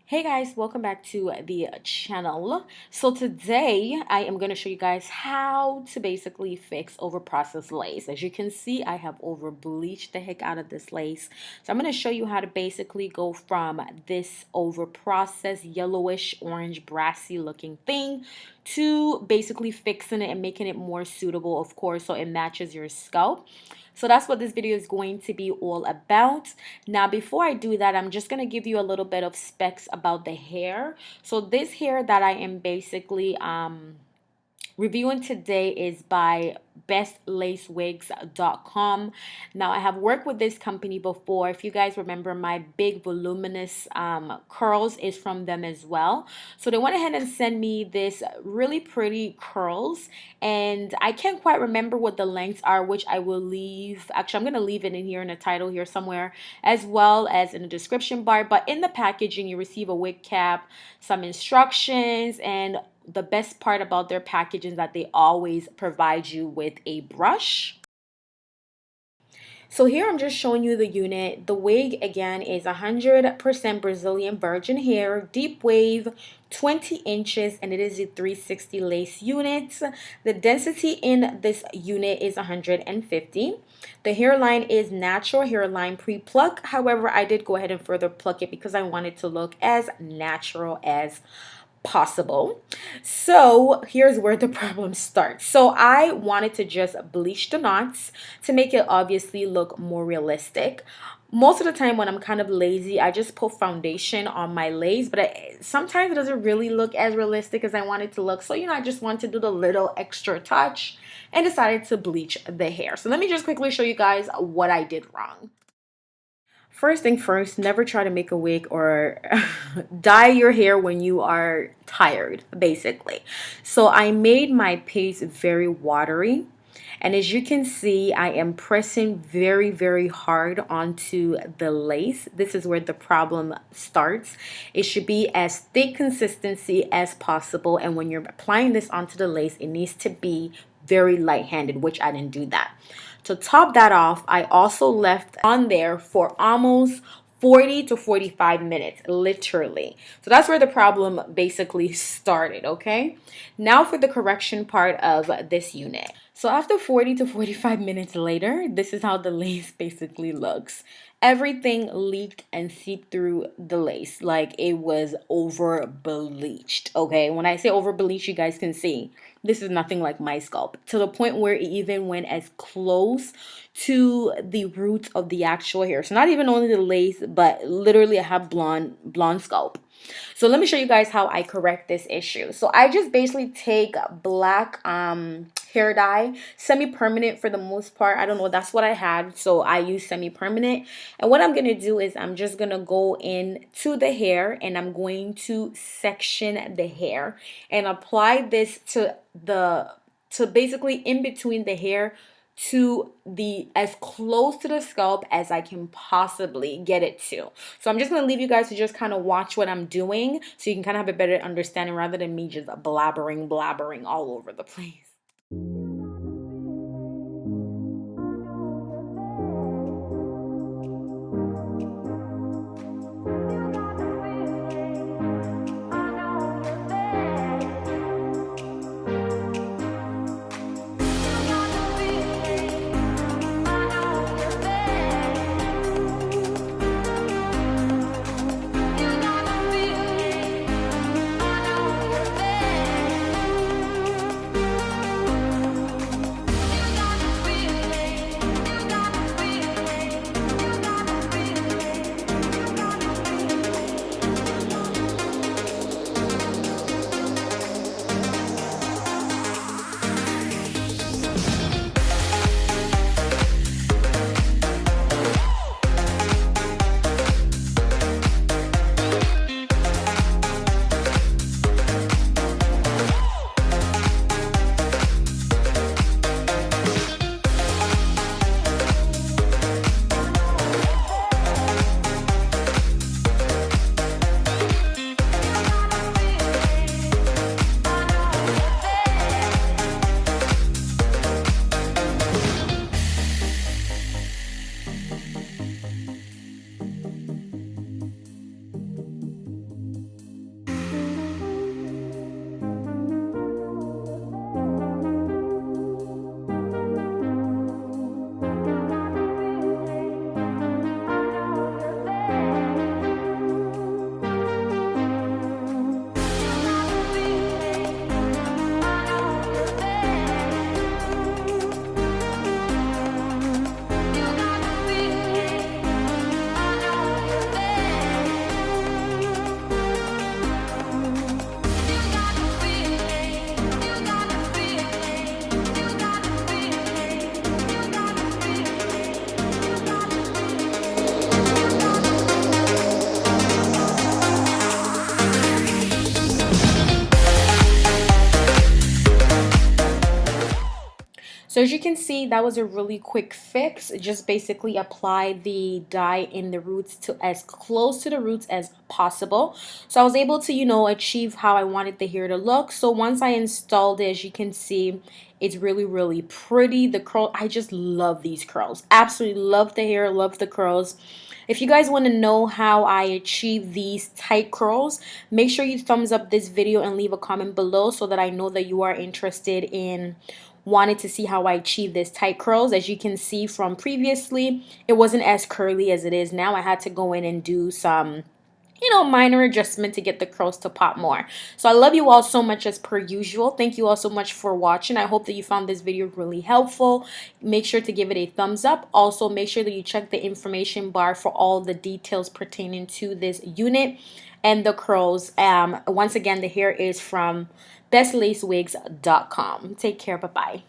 Hey guys, welcome back to the channel. So today I am going to show you guys how to basically fix over processed lace. As you can see, I have over bleached the heck out of this lace. So I'm going to show you how to basically go from this over processed yellowish orange brassy looking thing to basically fixing it and making it more suitable, of course, so it matches your scalp. So that's what this video is going to be all about. Now, before I do that, I'm just going to give you a little bit of specs about the hair. So this hair that I am basically reviewing today is by BestLaceWigs.com. Now, I have worked with this company before. If you guys remember, my big voluminous curls is from them as well. So they went ahead and sent me this really pretty curls, and I can't quite remember what the lengths are, which I will leave. Actually, I'm going to leave it in here in the title here somewhere, as well as in the description bar. But in the packaging, you receive a wig cap, some instructions, and the best part about their package is that they always provide you with a brush. So here I'm just showing you the unit. The wig again is 100% Brazilian virgin hair, deep wave, 20 inches, and it is a 360 lace unit. The density in this unit is 150. The hairline is natural hairline pre-pluck. However, I did go ahead and further pluck it because I wanted to look as natural as possible. So here's where the problem starts. So I wanted to just bleach the knots to make it obviously look more realistic. Most of the time when I'm kind of lazy, I just put foundation on my lace, but sometimes it doesn't really look as realistic as I want it to look. So, I just want to do the little extra touch and decided to bleach the hair. So let me just quickly show you guys what I did wrong. First thing first, never try to make a wig or dye your hair when you are tired, basically. So I made my paste very watery. And as you can see, I am pressing very, very hard onto the lace. This is where the problem starts. It should be as thick consistency as possible. And when you're applying this onto the lace, it needs to be very light-handed, which I didn't do that. To top that off, I also left on there for almost 40 to 45 minutes, literally. So that's where the problem basically started, okay? Now for the correction part of this unit. So after 40 to 45 minutes later, this is how the lace basically looks. Everything leaked and seeped through the lace like it was over bleached, okay? When I say over bleached, you guys can see this is nothing like my scalp, to the point where it even went as close to the roots of the actual hair. So not even only the lace, but literally I have blonde scalp. So let me show you guys how I correct this issue. So I just basically take black hair dye, semi-permanent for the most part. I don't know, that's what I had, so I use semi-permanent. And what I'm gonna do is I'm just gonna go in to the hair and I'm going to section the hair and apply this to basically in between the hair to the as close to the scalp as I can possibly get it to. So I'm just going to leave you guys to just kind of watch what I'm doing so you can kind of have a better understanding rather than me just blabbering all over the place. So as you can see, that was a really quick fix. Just basically apply the dye in the roots to as close to the roots as possible. So I was able to, you know, achieve how I wanted the hair to look. So once I installed it, as you can see, it's really, really pretty. The curl, I just love these curls. Absolutely love the hair, love the curls. If you guys want to know how I achieve these tight curls, make sure you thumbs up this video and leave a comment below so that I know that you are interested in wanted to see how I achieve this tight curls. As you can see from previously, it wasn't as curly as it is now. I had to go in and do some, you know, minor adjustment to get the curls to pop more. So I love you all so much as per usual. Thank you all so much for watching. I hope that you found this video really helpful. Make sure to give it a thumbs up. Also, make sure that you check the information bar for all the details pertaining to this unit and the curls. Once again, the hair is from BestLaceWigs.com. Take care. Bye-bye.